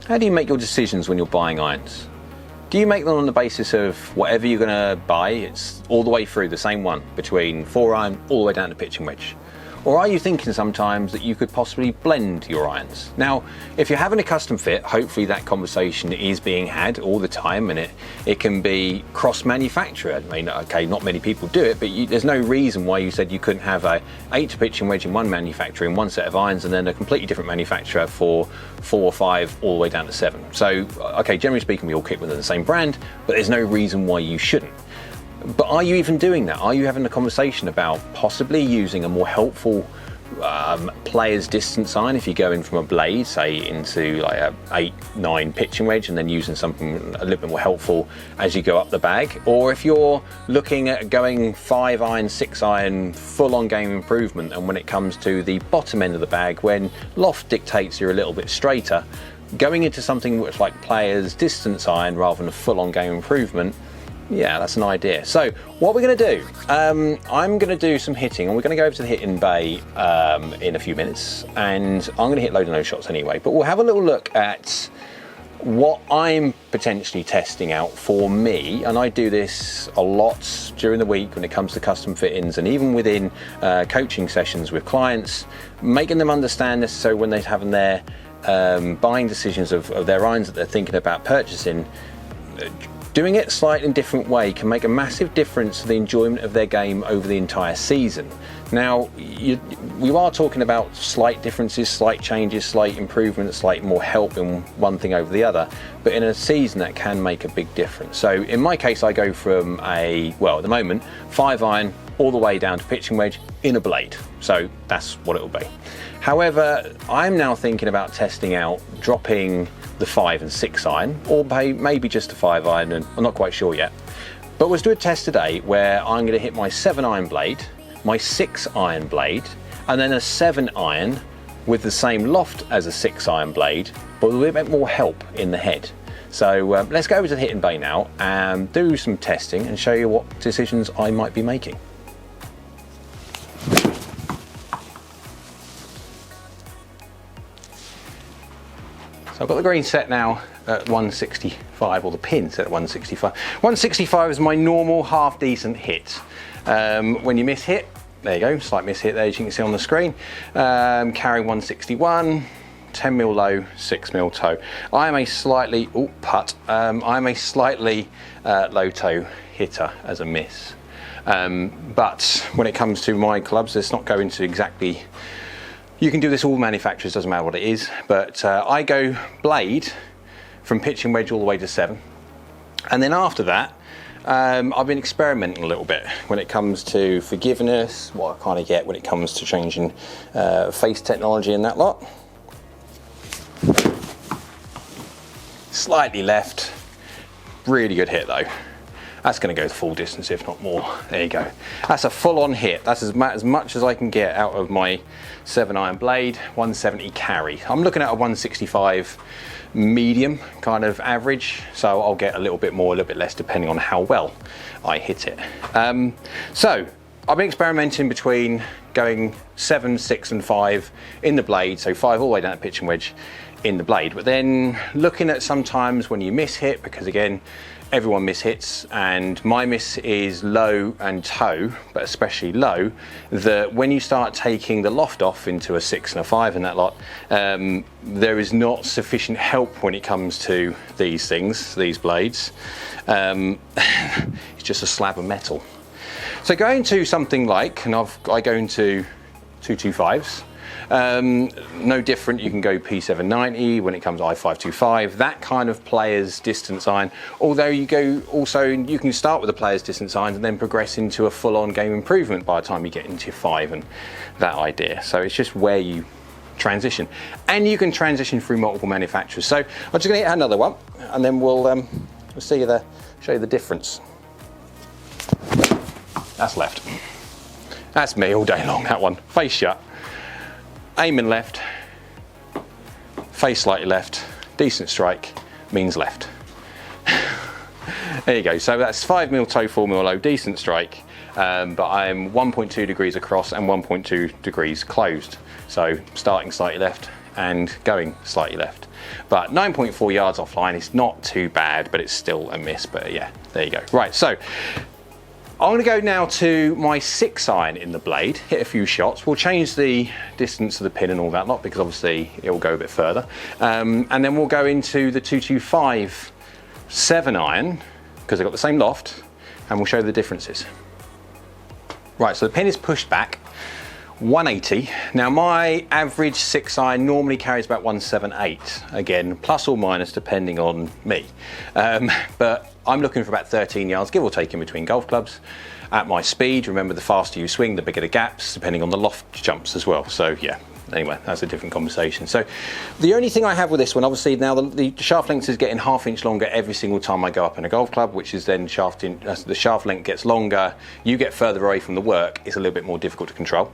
How do you make your decisions when you're buying irons? Do you make them on the basis of whatever you're going to buy, it's all the way through the same one, between 4-iron all the way down to pitching wedge? Or are you thinking sometimes that you could possibly blend your irons? Now, if you're having a custom fit, hopefully that conversation is being had all the time, and it can be cross-manufacturer. I mean, okay, not many people do it, but there's no reason why you said you couldn't have a 8 to pitching wedge in one manufacturer in one set of irons, and then a completely different manufacturer for 4 or 5 all the way down to 7. So, okay, generally speaking, we all keep within the same brand, but there's no reason why you shouldn't. But are you even doing that? Are you having a conversation about possibly using a more helpful player's distance iron if you go in from a blade, say into like a 8-9 pitching wedge, and then using something a little bit more helpful as you go up the bag? Or if you're looking at going 5-iron, 6-iron, full-on game improvement, and when it comes to the bottom end of the bag, when loft dictates you're a little bit straighter, going into something which like player's distance iron rather than a full-on game improvement, yeah, that's an idea. So what we're going to do, I'm going to do some hitting, and we're going to go over to the hitting bay in a few minutes, and I'm going to hit load of no shots anyway, but we'll have a little look at what I'm potentially testing out for me. And I do this a lot during the week when it comes to custom fittings, and even within coaching sessions with clients, making them understand this, so when they're having their buying decisions of their irons that they're thinking about purchasing, doing it slightly in a different way can make a massive difference to the enjoyment of their game over the entire season. Now, we are talking about slight differences, slight changes, slight improvements, slight more help in one thing over the other, but in a season that can make a big difference. So in my case, I go from well, at the moment, 5-iron all the way down to pitching wedge in a blade. So that's what it'll be. However, I'm now thinking about testing out dropping the 5 and 6-iron, or maybe just a 5-iron, and I'm not quite sure yet. But let's do a test today where I'm going to hit my 7-iron blade, my 6-iron blade, and then a 7-iron with the same loft as a 6-iron blade, but with a little bit more help in the head. So let's go over to the hitting bay now and do some testing and show you what decisions I might be making. So I've got the green set now at 165, or the pin set at 165. 165 is my normal half decent hit. When you miss hit, there you go, slight miss hit there as you can see on the screen. Carry 161, 10mm low, 6mm toe. I am a slightly, I'm a slightly low toe hitter as a miss. But when it comes to my clubs, it's not going to exactly. You can do this all manufacturers, doesn't matter what it is, but I go blade from pitching wedge all the way to 7. And then after that, I've been experimenting a little bit when it comes to forgiveness, what I kind of get when it comes to changing face technology and that lot. Slightly left, really good hit though. That's going to go the full distance, if not more. There you go. That's a full-on hit. That's as much as I can get out of my 7-iron blade. 170 carry. I'm looking at a 165 medium kind of average, so I'll get a little bit more, a little bit less, depending on how well I hit it. So I've been experimenting between going 7, 6, and 5 in the blade, so 5 all the way down to pitching wedge in the blade. But then looking at sometimes when you miss hit, because again, everyone miss hits, and my miss is low and toe, but especially low, that when you start taking the loft off into a 6 and a 5 and that lot, there is not sufficient help when it comes to these things, these blades. It's just a slab of metal. So going to something like, and I go into 225s, no different. You can go P790 when it comes to I525, that kind of player's distance iron. Although you can start with a player's distance iron and then progress into a full-on game improvement by the time you get into 5 and that idea. So it's just where you transition, and you can transition through multiple manufacturers. So I'm just going to hit another one, and then we'll show you the difference. That's left. That's me all day long. That one, face shut. Aiming left, face slightly left, decent strike means left. There you go, so that's 5mm toe, 4mm low, decent strike, but I'm 1.2 degrees across and 1.2 degrees closed. So starting slightly left and going slightly left. But 9.4 yards offline is not too bad, but it's still a miss. But yeah, there you go. Right, so I'm going to go now to my 6-iron in the blade, hit a few shots. We'll change the distance of the pin and all that lot because obviously it will go a bit further. And then we'll go into the 225 7-iron because they've got the same loft, and we'll show the differences. Right, so the pin is pushed back, 180. Now my average 6-iron normally carries about 178, again, plus or minus depending on me. But I'm looking for about 13 yards, give or take, in between golf clubs. At my speed, remember, the faster you swing, the bigger the gaps, depending on the loft jumps as well. So yeah, anyway, that's a different conversation. So the only thing I have with this one, obviously now the shaft length is getting ½ inch longer every single time I go up in a golf club, which is then as the shaft length gets longer, you get further away from the work, it's a little bit more difficult to control.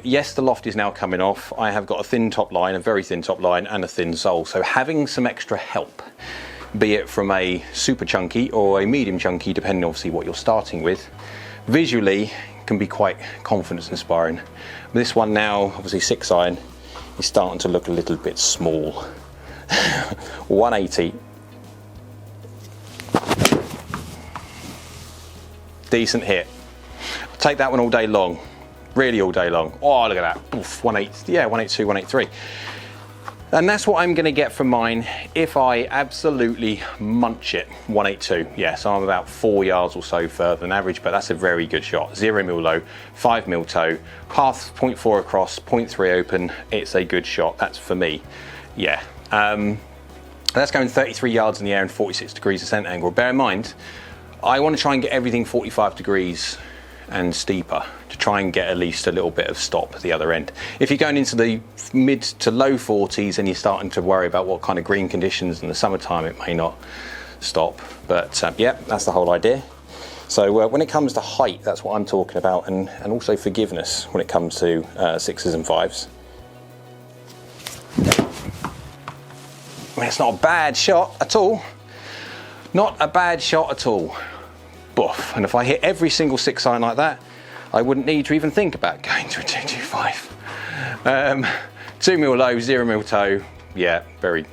Yes, the loft is now coming off. I have got a thin top line, a very thin top line, and a thin sole. So having some extra help, be it from a super chunky or a medium chunky, depending obviously what you're starting with, visually can be quite confidence inspiring. This one now, obviously 6-iron, is starting to look a little bit small. 180. Decent hit. I'll take that one all day long, really all day long. Oh, look at that. Oof, 180, yeah, 182, 183. And that's what I'm going to get from mine if I absolutely munch it. 182, yeah, so I'm about 4 yards or so further than average, but that's a very good shot. 0 mil low, 5 mil toe, path 0.4 across, 0.3 open. It's a good shot, that's for me, yeah. That's going 33 yards in the air and 46 degrees ascent angle. Bear in mind, I want to try and get everything 45 degrees and steeper to try and get at least a little bit of stop at the other end. If you're going into the mid to low 40s and you're starting to worry about what kind of green conditions in the summertime, it may not stop. But yeah, that's the whole idea. So when it comes to height, that's what I'm talking about, and also forgiveness when it comes to 6s and 5s. I mean, it's not a bad shot at all. Not a bad shot at all. Buff. And if I hit every single 6-iron like that, I wouldn't need to even think about going to a 225. 2 mil low, 0 mil toe. Yeah,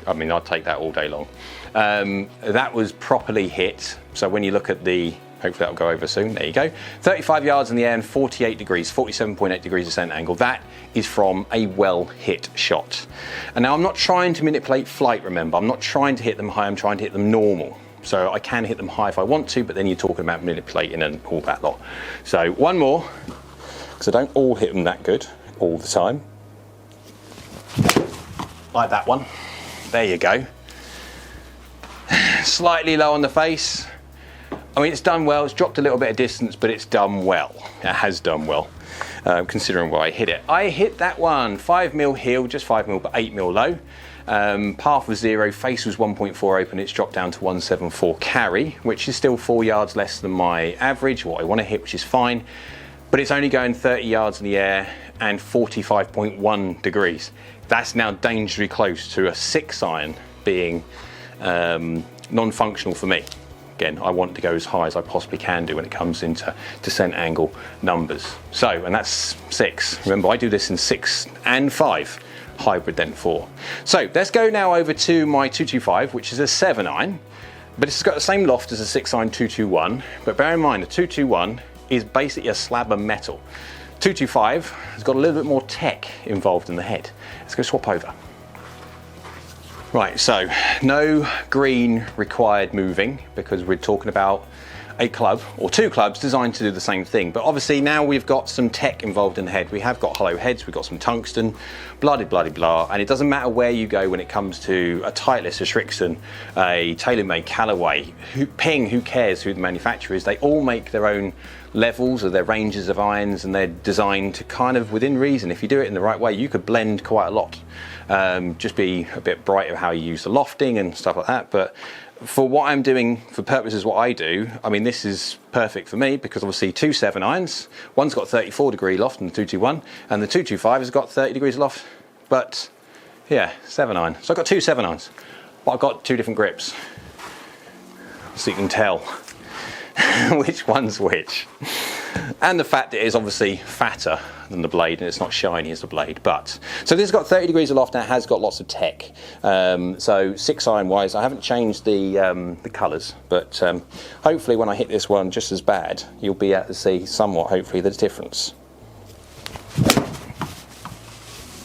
I mean, I'd take that all day long. That was properly hit. So when you look at the, hopefully that'll go over soon, there you go. 35 yards in the air and 48 degrees, 47.8 degrees ascent angle. That is from a well hit shot. And now I'm not trying to manipulate flight, remember. I'm not trying to hit them high, I'm trying to hit them normal. So I can hit them high if I want to, but then you're talking about manipulating and all that lot. So one more, because I don't all hit them that good all the time. Like that one. There you go. Slightly low on the face. I mean, it's done well. It's dropped a little bit of distance, but it's done well. It has done well, considering where I hit it. I hit that one, 5 mil heel, just 5 mil, but 8 mil low. Path was 0, face was 1.4 open, it's dropped down to 174 carry, which is still 4 yards less than my average, what I want to hit, which is fine, but it's only going 30 yards in the air and 45.1 degrees. That's now dangerously close to a 6-iron being non-functional for me. Again, I want to go as high as I possibly can do when it comes into descent angle numbers. So, and that's 6. Remember, I do this in 6 and 5. Hybrid then 4. So let's go now over to my 225, which is a 7-iron, but it's got the same loft as a 6-iron 221. But bear in mind, a 221 is basically a slab of metal. 225 has got a little bit more tech involved in the head. Let's go swap over. Right, so no green required moving because we're talking about a club or 2 clubs designed to do the same thing. But obviously now we've got some tech involved in the head. We have got hollow heads, we've got some tungsten, blah de blah de blah, and it doesn't matter where you go when it comes to a Titleist, a Srixon, a TaylorMade, Callaway, Ping, who cares who the manufacturer is, they all make their own levels or their ranges of irons, and they're designed to kind of, within reason, if you do it in the right way, you could blend quite a lot. Just be a bit brighter how you use the lofting and stuff like that, but for what I'm doing, for purposes what I do, I mean, this is perfect for me because obviously 2 7-irons, one's got 34 degree loft in the 221, and the 225 has got 30 degrees loft, but yeah, 7-iron. So I've got 2 7-irons, but I've got 2 different grips, so you can tell which one's which. And the fact that it is obviously fatter than the blade and it's not shiny as the blade. But so this has got 30 degrees of loft and it has got lots of tech. So 6-iron wise, I haven't changed the colours, but hopefully when I hit this one just as bad, you'll be able to see somewhat, hopefully, the difference.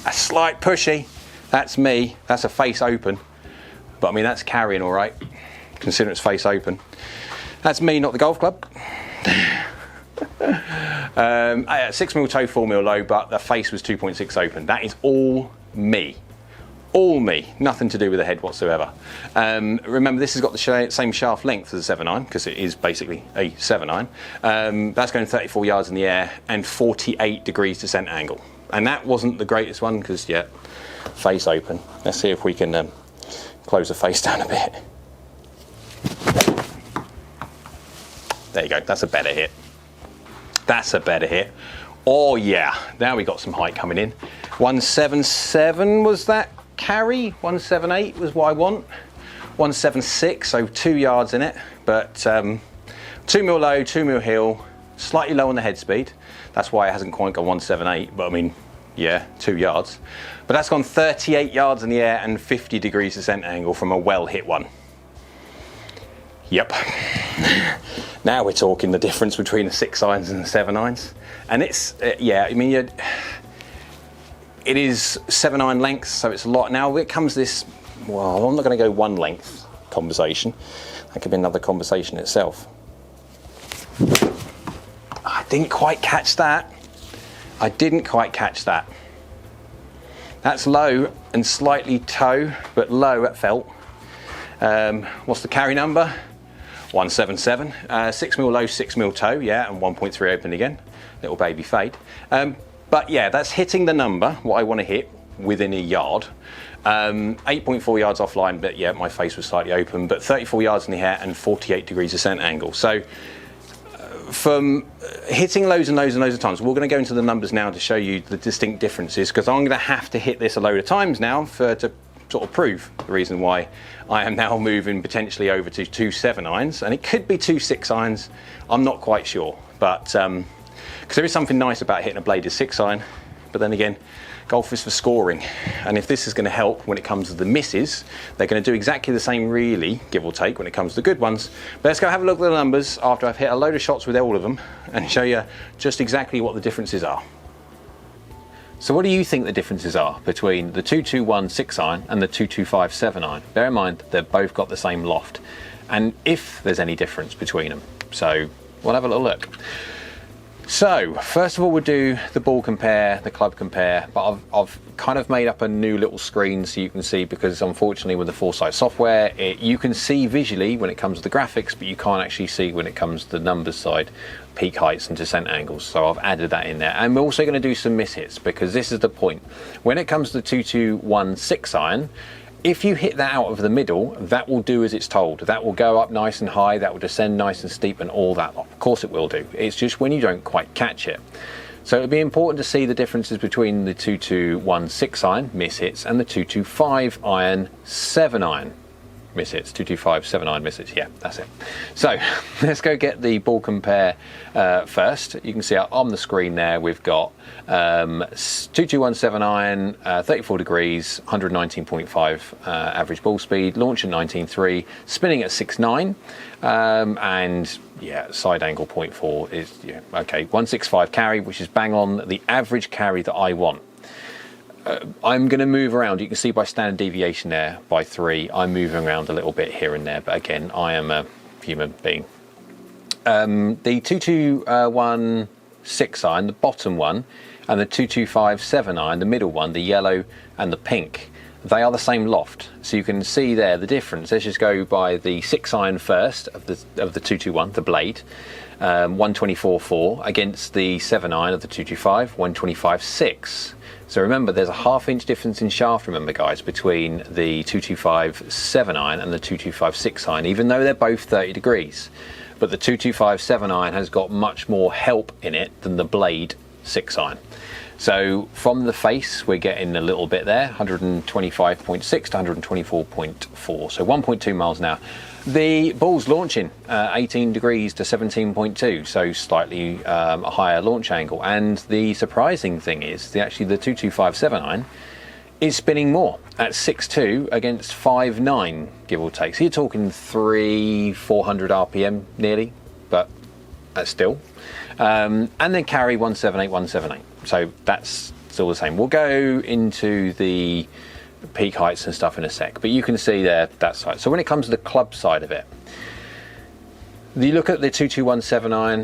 A slight pushy, that's me, that's a face open. But I mean, that's carrying all right, considering it's face open. That's me, not the golf club. 6mm toe, 4mm low, but the face was 2.6 open. That is all me. All me, nothing to do with the head whatsoever. Remember, this has got the same shaft length as a 7-iron, because it is basically a 7-iron. That's going 34 yards in the air and 48 degrees descent angle. And that wasn't the greatest one, because, yeah, face open. Let's see if we can close the face down a bit. There you go, that's a better hit. That's a better hit. Oh yeah, now we got some height coming in. 177 was that carry, 178 was what I want. 176, so 2 yards in it, but 2mm low, 2mm hill, slightly low on the head speed. That's why it hasn't quite gone 178, but I mean, yeah, 2 yards. But that's gone 38 yards in the air and 50 degrees descent angle from a well hit one. Yep. Now we're talking the difference between the 6-irons and the 7-irons. And it's, yeah, I mean, it is 7-iron length, so it's a lot. Now it comes this, well, I'm not going to go one length conversation. That could be another conversation itself. I didn't quite catch that. I didn't quite catch that. That's low and slightly toe, but low at felt. What's the carry number? 177. 6mm low, 6mm toe, yeah, and 1.3 open again. Little baby fade. But yeah, that's hitting the number, what I want to hit, within a yard. 8.4 yards offline, but yeah, my face was slightly open, but 34 yards in the air and 48 degrees descent angle. So from hitting loads and loads and loads of times, we're going to go into the numbers now to show you the distinct differences, because I'm going to have to hit this a load of times now to sort of prove the reason why I am now moving potentially over to 2 7-irons, and it could be 2 6-irons, I'm not quite sure, but because there is something nice about hitting a bladed 6-iron, but then again, golf is for scoring, and if this is going to help when it comes to the misses, they're going to do exactly the same, really, give or take, when it comes to the good ones. But let's go have a look at the numbers after I've hit a load of shots with all of them and show you just exactly what the differences are. So what do you think the differences are between the 221 6-iron and the 225 7-iron? Bear in mind they've both got the same loft, and if there's any difference between them. So we'll have a little look. So first of all, we'll do the ball compare, the club compare, but I've kind of made up a new little screen so you can see, because unfortunately with the Foresight software, you can see visually when it comes to the graphics, but you can't actually see when it comes to the numbers side, peak heights and descent angles. So I've added that in there. And we're also going to do some miss hits, because this is the point. When it comes to the 221 6-iron, if you hit that out of the middle, that will do as it's told. That will go up nice and high, that will descend nice and steep and all that. Of course it will do. It's just when you don't quite catch it. So it'll be important to see the differences between the 221 6-iron miss hits and the 225 iron 7-iron miss hits. 225 7-iron miss hits, yeah, that's it. So let's go get the ball compare first. You can see on the screen there we've got 221 7-iron, 34 degrees, 119.5 average ball speed, launch at 19.3, spinning at 6.9, and yeah, side angle 0.4 is, yeah, okay, 165 carry, which is bang on the average carry that I want. I'm going to move around. You can see by standard deviation there by 3. I'm moving around a little bit here and there, but again, I am a human being. The 221 6-iron, the bottom one, and the 225 7-iron, the middle one, the yellow and the pink, they are the same loft. So you can see there the difference. Let's just go by the 6-iron first of the 221, the blade. 124.4 against the 7-iron of the 225, 125.6. So remember, there's a ½ inch difference in shaft, remember guys, between the 225 7-iron and the 225 6-iron, even though they're both 30 degrees. But the 225 7-iron has got much more help in it than the blade 6-iron. So from the face, we're getting a little bit there, 125.6 to 124.4, so 1.2 miles an hour. The ball's launching 18 degrees to 17.2, so slightly a higher launch angle. And the surprising thing is, actually the 225/7 iron is spinning more at 6.2 against 5.9, give or take. So you're talking 400 RPM nearly, but that's still. And then carry 178, 178. So that's still the same. We'll go into the peak heights and stuff in a sec, but you can see there that side. So when it comes to the club side of it, you look at the 221/7 iron,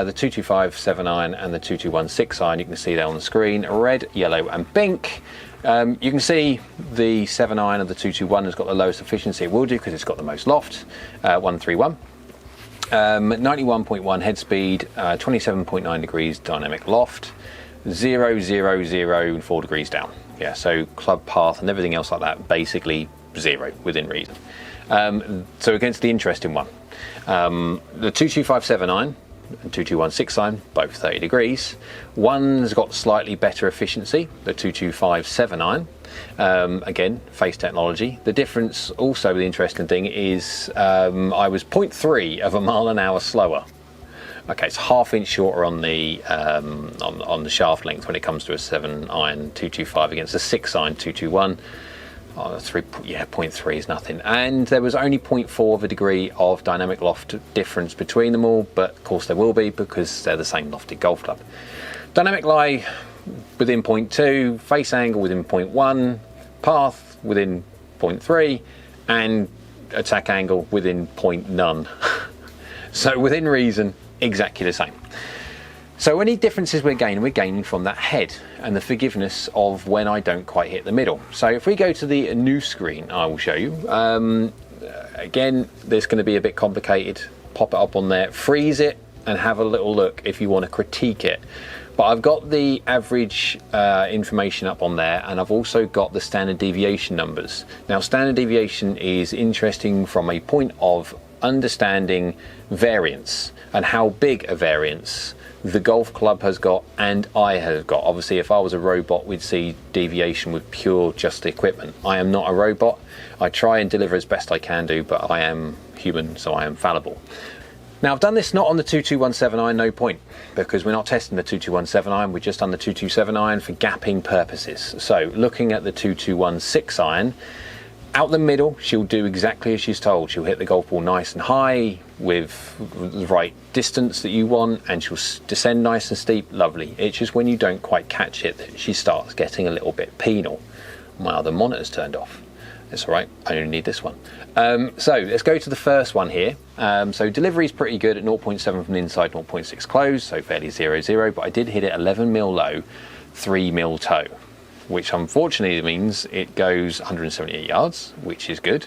the 225/7 iron, and the 221/6 iron. You can see there on the screen, red, yellow, and pink. You can see the 7 iron of the 221 has got the lowest efficiency. It will do because it's got the most loft, 131. 91.1 head speed, 27.9 degrees dynamic loft, 0, 0, 0, and 4 degrees down. Yeah, so club path and everything else like that, basically 0 within reason. So against the interesting one, the 225/7 iron and 221/6 iron, both 30 degrees. One's got slightly better efficiency, the 225/7 iron. Again, face technology. The difference, also the interesting thing is, I was 0.3 of a mile an hour slower. Okay, it's half-inch shorter on the shaft length when it comes to a 7 iron 225 against a 6 iron 221. Oh, 0.3 is nothing. And there was only 0.4 of a degree of dynamic loft difference between them all, but of course there will be because they're the same lofted golf club. Dynamic lie within 0.2, face angle within 0.1, path within 0.3, and attack angle within 0.none. So within reason, exactly the same. So any differences we're gaining from that head and the forgiveness of when I don't quite hit the middle. So if we go to the new screen, I will show you. Again, this is going to be a bit complicated. Pop it up on there, freeze it, and have a little look if you want to critique it. But I've got the average information up on there, and I've also got the standard deviation numbers. Now, standard deviation is interesting from a point of understanding variance and how big a variance the golf club has got and I have got. Obviously, if I was a robot, we'd see deviation with pure just the equipment. I am not a robot. I try and deliver as best I can do, but I am human, so I am fallible. Now, I've done this not on the 221/7 iron, no point, because we're not testing the 221/7 iron, we're just on the 227 iron for gapping purposes. So looking at the 221/6 iron, out the middle, she'll do exactly as she's told. She'll hit the golf ball nice and high with the right distance that you want, and she'll descend nice and steep, lovely. It's just when you don't quite catch it that she starts getting a little bit penal. My other monitor's turned off. It's all right, I only need this one. So let's go to the first one here. So delivery is pretty good at 0.7 from the inside, 0.6 close, so fairly 0-0, but I did hit it 11 mil low, 3 mil toe, which unfortunately means it goes 178 yards, which is good,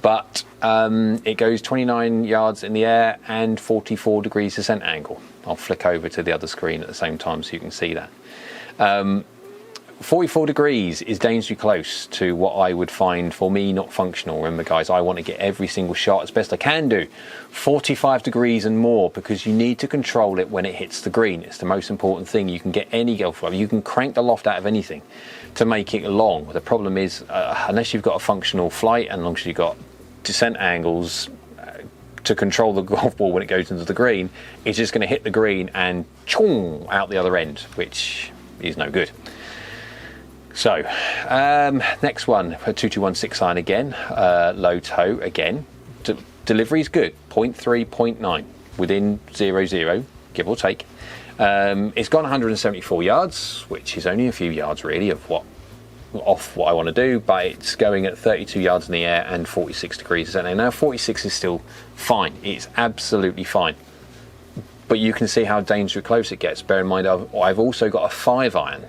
but it goes 29 yards in the air and 44 degrees descent angle. I'll flick over to the other screen at the same time so you can see that. 44 degrees is dangerously close to what I would find for me not functional. Remember guys, I want to get every single shot as best I can do. 45 degrees and more, because you need to control it when it hits the green. It's the most important thing. You can get any golf club, you can crank the loft out of anything to make it long. The problem is, unless you've got a functional flight and as long as you've got descent angles to control the golf ball when it goes into the green, it's just going to hit the green and choong out the other end, which is no good. So, next one, a 221/6 iron again, low toe again. Delivery is good, 0.3, 0.9, within 0-0, give or take. It's gone 174 yards, which is only a few yards really off what I want to do, but it's going at 32 yards in the air and 46 degrees. And now 46 is still fine, it's absolutely fine. But you can see how dangerously close it gets. Bear in mind, I've also got a 5 iron.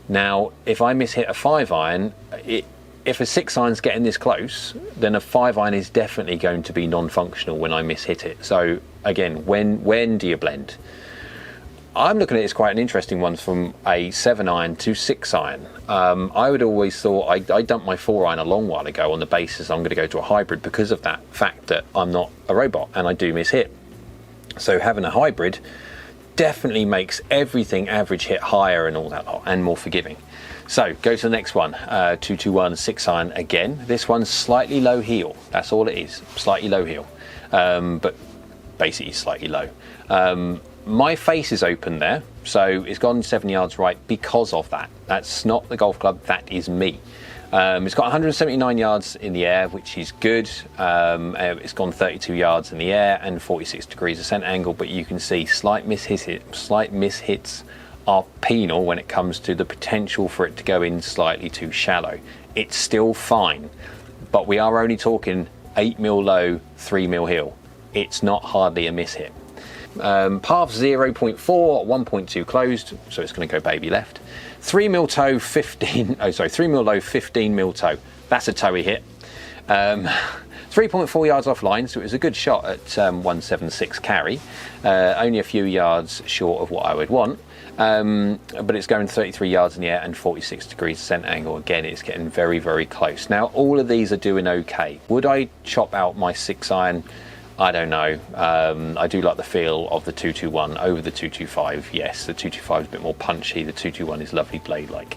Now, if I miss-hit a 5 iron, if a 6 iron's getting this close, then a 5 iron is definitely going to be non-functional when I miss-hit it. So again, when do you blend? I'm looking at it as quite an interesting one from a 7 iron to 6 iron. I would always thought I dumped my 4 iron a long while ago on the basis I'm going to go to a hybrid because of that fact that I'm not a robot and I do miss-hit. So having a hybrid definitely makes everything average hit higher and all that lot, and more forgiving. So go to the next one, 221 6 iron again. This one's slightly low heel. That's all it is, slightly low heel, but basically slightly low. My face is open there, so it's gone 7 yards right because of that. That's not the golf club, that is me. It's got 179 yards in the air, which is good. It's gone 32 yards in the air and 46 degrees ascent angle, but you can see slight mishits are penal when it comes to the potential for it to go in slightly too shallow. It's still fine, but we are only talking 8 mil low, 3 mil hill. It's not hardly a mishit. Path 0.4, 1.2 closed, so it's going to go baby left. 3 mil toe, 15. Oh, sorry, 3 mil low, 15 mil toe. That's a toey hit. 3.4 yards offline, so it was a good shot at 176 carry. Only a few yards short of what I would want. But it's going 33 yards in the air and 46 degrees ascent angle. Again, it's getting very, very close. Now, all of these are doing okay. Would I chop out my 6 iron? I don't know. I do like the feel of the 221 over the 225. Yes, the 225 is a bit more punchy. The 221 is lovely blade-like.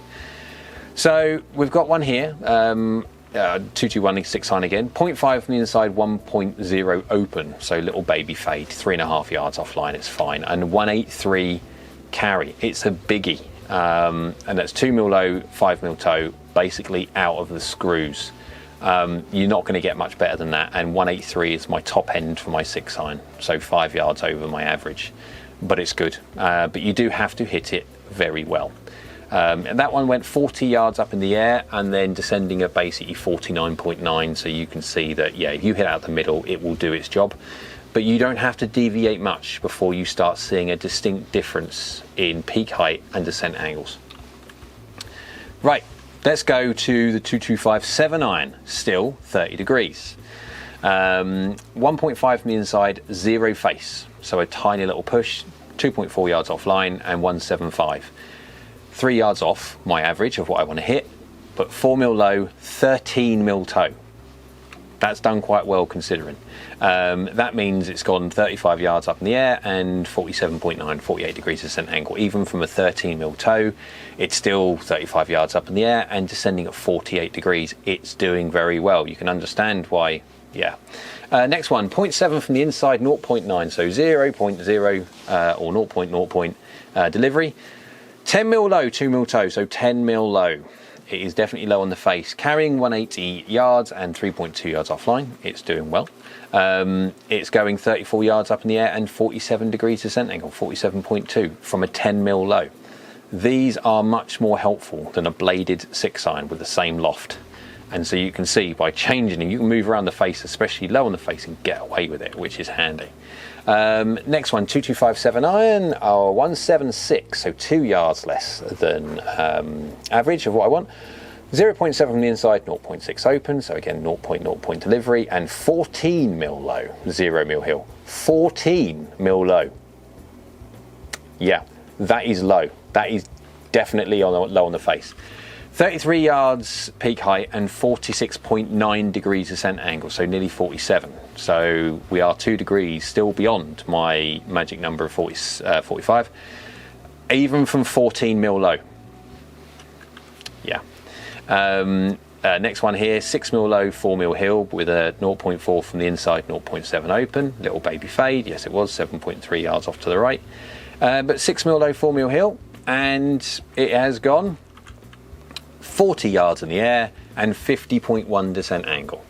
So we've got one here. 221 6 iron again. 0.5 from the inside, 1.0 open. So little baby fade, 3.5 yards offline. It's fine. And 183 carry. It's a biggie. And that's 2 mil low, 5 mil toe, basically out of the screws. You're not going to get much better than that, and 183 is my top end for my 6 iron, so 5 yards over my average, but it's good. But you do have to hit it very well. And that one went 40 yards up in the air and then descending at basically 49.9, so you can see that, yeah, if you hit out the middle, it will do its job. But you don't have to deviate much before you start seeing a distinct difference in peak height and descent angles. Right. Let's go to the 225 7 iron, still 30 degrees. 1.5 from the inside, 0 face. So a tiny little push, 2.4 yards offline and 175. 3 yards off my average of what I want to hit, but 4 mil low, 13 mil toe. That's done quite well considering. That means it's gone 35 yards up in the air and 47.9, 48 degrees ascent angle. Even from a 13 mil toe, it's still 35 yards up in the air and descending at 48 degrees. It's doing very well. You can understand why, yeah. Next one, 0.7 from the inside, 0.9, so 0.0 or 0.0 delivery. 10 mil low, 2 mil toe, so 10 mil low. It is definitely low on the face, carrying 180 yards and 3.2 yards offline. It's doing well. It's going 34 yards up in the air and 47 degrees descent angle, 47.2 from a 10 mil low. These are much more helpful than a bladed 6 iron with the same loft. And so you can see by changing it, you can move around the face, especially low on the face, and get away with it, which is handy. Next one, 225 7 iron, 176, so 2 yards less than average of what I want. 0.7 from the inside, 0.6 open, so again 0.0 delivery, and 14 mil low, 0 mil hill. 14 mil low. Yeah, that is low. That is definitely low on the face. 33 yards peak height and 46.9 degrees ascent angle, so nearly 47. So we are 2 degrees still beyond my magic number of 45, even from 14 mil low. Yeah. Next one here, 6 mil low, 4 mil hill with a 0.4 from the inside, 0.7 open, little baby fade. Yes, it was 7.3 yards off to the right. But 6 mil low, 4 mil hill, and it has gone 40 yards in the air and 50.1 descent angle.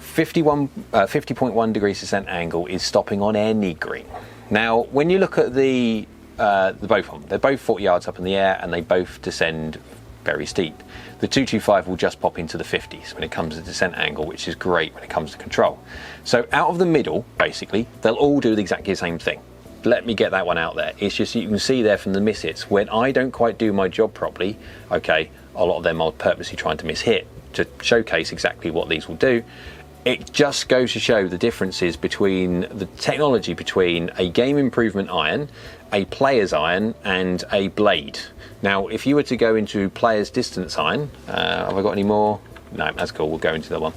50.1 degrees descent angle is stopping on any green. Now, when you look at the both of them, they're both 40 yards up in the air and they both descend very steep. The 225 will just pop into the 50s when it comes to descent angle, which is great when it comes to control. So out of the middle, basically, they'll all do exactly the same thing. Let me get that one out there. It's just you can see there from the mishits, when I don't quite do my job properly, okay, a lot of them are purposely trying to mishit to showcase exactly what these will do. It just goes to show the differences between the technology between a game improvement iron, a player's iron, and a blade. Now, if you were to go into player's distance iron, have I got any more? no, that's cool. We'll go into that one.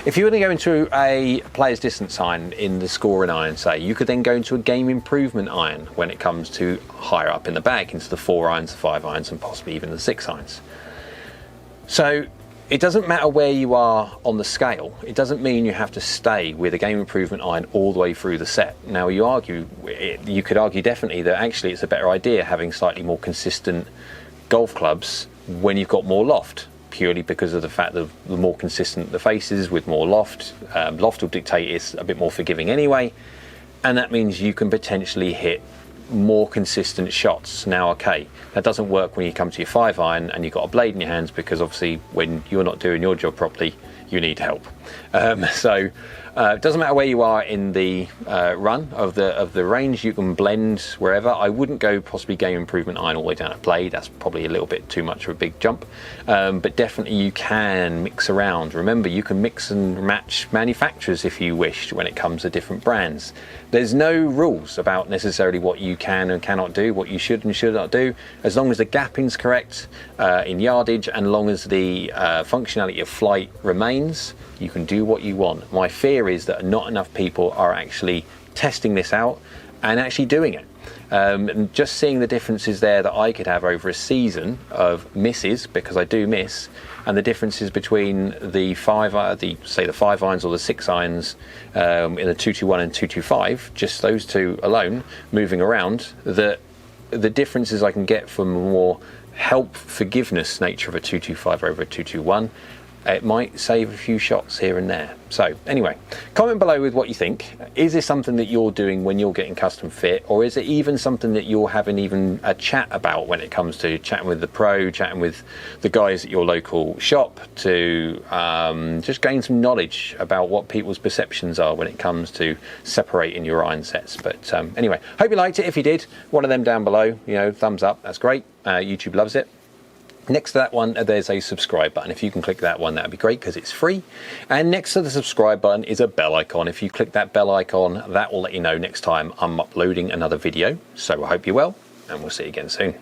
If you were to go into a player's distance iron in the scoring iron, say, you could then go into a game improvement iron when it comes to higher up in the bag, into the 4 irons, the 5 irons, and possibly even the 6 irons. So it doesn't matter where you are on the scale. It doesn't mean you have to stay with a game improvement iron all the way through the set. Now, you could argue definitely that actually it's a better idea having slightly more consistent golf clubs when you've got more loft, purely because of the fact that the more consistent the faces with more loft, loft will dictate it's a bit more forgiving anyway, and that means you can potentially hit more consistent shots. Now, okay, that doesn't work when you come to your 5 iron and you've got a blade in your hands, because obviously when you're not doing your job properly, you need help. So it doesn't matter where you are in the run of the range, you can blend wherever. I wouldn't go possibly game improvement iron all the way down to blade. That's probably a little bit too much of a big jump, but definitely you can mix around. Remember, you can mix and match manufacturers if you wish when it comes to different brands. There's no rules about necessarily what you can and cannot do, what you should and should not do, as long as the gapping's correct in yardage, and long as the functionality of flight remains, you can do what you want. My fear is that not enough people are actually testing this out and actually doing it. And just seeing the differences there that I could have over a season of misses, because I do miss, and the differences between the 5 irons or the 6 irons in the 221 and 225, just those two alone moving around, the differences I can get from a more help forgiveness nature of a 225 over a 221, it might save a few shots here and there. So anyway, comment below with what you think. Is this something that you're doing when you're getting custom fit, or is it even something that you're having even a chat about when it comes to chatting with the pro, chatting with the guys at your local shop to just gain some knowledge about what people's perceptions are when it comes to separating your iron sets. But anyway, hope you liked it. If you did, one of them down below, thumbs up, that's great. YouTube loves it. Next to that one, there's a subscribe button. If you can click that one, that'd be great because it's free. And next to the subscribe button is a bell icon. If you click that bell icon, that will let you know next time I'm uploading another video. So I hope you're well, and we'll see you again soon.